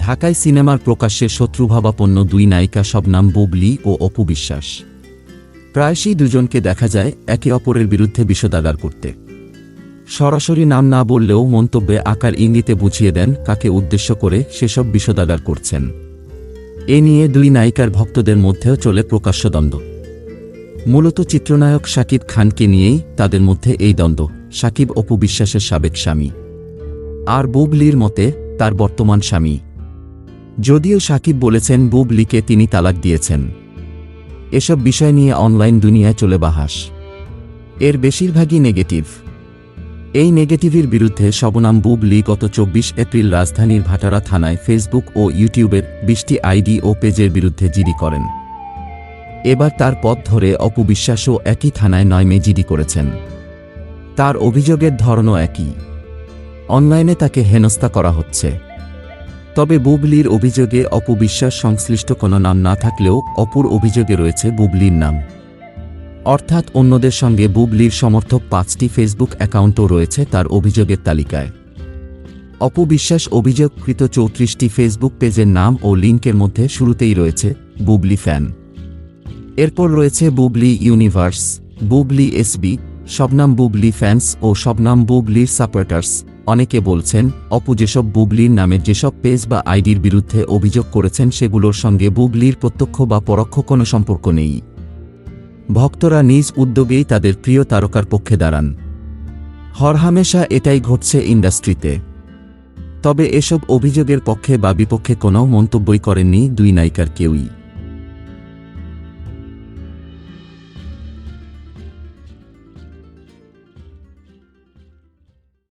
ঢাকায় সিনেমার প্রকাশ্যে শত্রুভাবাপন্ন দুই নায়িকা শবনম বুবলী ও অপু বিশ্বাস। প্রায়শই দুজনকে দেখা যায় একে অপরের বিরুদ্ধে বিষোদাগার করতে। সরাসরি নাম না বললেও মন্তব্যে আকার ইঙ্গিতে বুঝিয়ে দেন কাকে উদ্দেশ্য করে সেসব বিষোদাগার করছেন। এ নিয়ে দুই নায়িকার ভক্তদের মধ্যেও চলে প্রকাশ্য দ্বন্দ্ব। মূলত চিত্রনায়ক শাকিব খানকে নিয়েই তাদের মধ্যে এই দ্বন্দ্ব। শাকিব অপু বিশ্বাসের সাবেক স্বামী, আর বুবলীর মতে তার বর্তমান স্বামী। যদিও শাকিব বলেছেন বুবলীকে তিনি তালাক দিয়েছেন। এসব বিষয় নিয়ে অনলাইন দুনিয়ায় চলে বাহাস। এর বেশিরভাগই নেগেটিভ। এই নেগেটিভের বিরুদ্ধে শবনম বুবলী গত 24 এপ্রিল রাজধানীর ভাটারা থানায় ফেসবুক ও ইউটিউবের 20টি আইডি ও পেজের বিরুদ্ধে জিডি করেন। এবার তার পথ ধরে অপু বিশ্বাসও একই থানায় 9 মে জিডি করেছেন। তার অভিযোগের ধরনও একই। অনলাইনে তাকে হেনস্থা করা হচ্ছে। তবে বুবলীর অভিযোগে অপু বিশ্বাস সংশ্লিষ্ট কোনো নাম না থাকলেও অপুর অভিযোগে রয়েছে বুবলীর নাম। অর্থাৎ অন্যদের সঙ্গে বুবলীর সমর্থক 5টি ফেসবুক অ্যাকাউন্টও রয়েছে তার অভিযোগের তালিকায়। অপু বিশ্বাস অভিযোগকৃত 34টি ফেসবুক পেজের নাম ও লিঙ্কের মধ্যে শুরুতেই রয়েছে বুবলী ফ্যান। এরপর রয়েছে Bubly universe, Bubly SB, Shabnam Bubly fans ও শবনম বুবলীর সাপোর্টার্স। অনেকে বলছেন অপু যেসব বুবলীর নামে যেসব পেজ বা আইডির বিরুদ্ধে অভিযোগ করেছেন সেগুলোর সঙ্গে বুবলীর প্রত্যক্ষ বা পরোক্ষ কোনো সম্পর্ক নেই। ভক্তরা নিজ উদ্যোগেই তাদের প্রিয় তারকার পক্ষে দাঁড়ান। হরহামেশা এটাই ঘটছে ইন্ডাস্ট্রিতে। তবে এসব অভিযোগের পক্ষে বা বিপক্ষে কোনো মন্তব্যই করেননি দুই নায়িকার কেউই।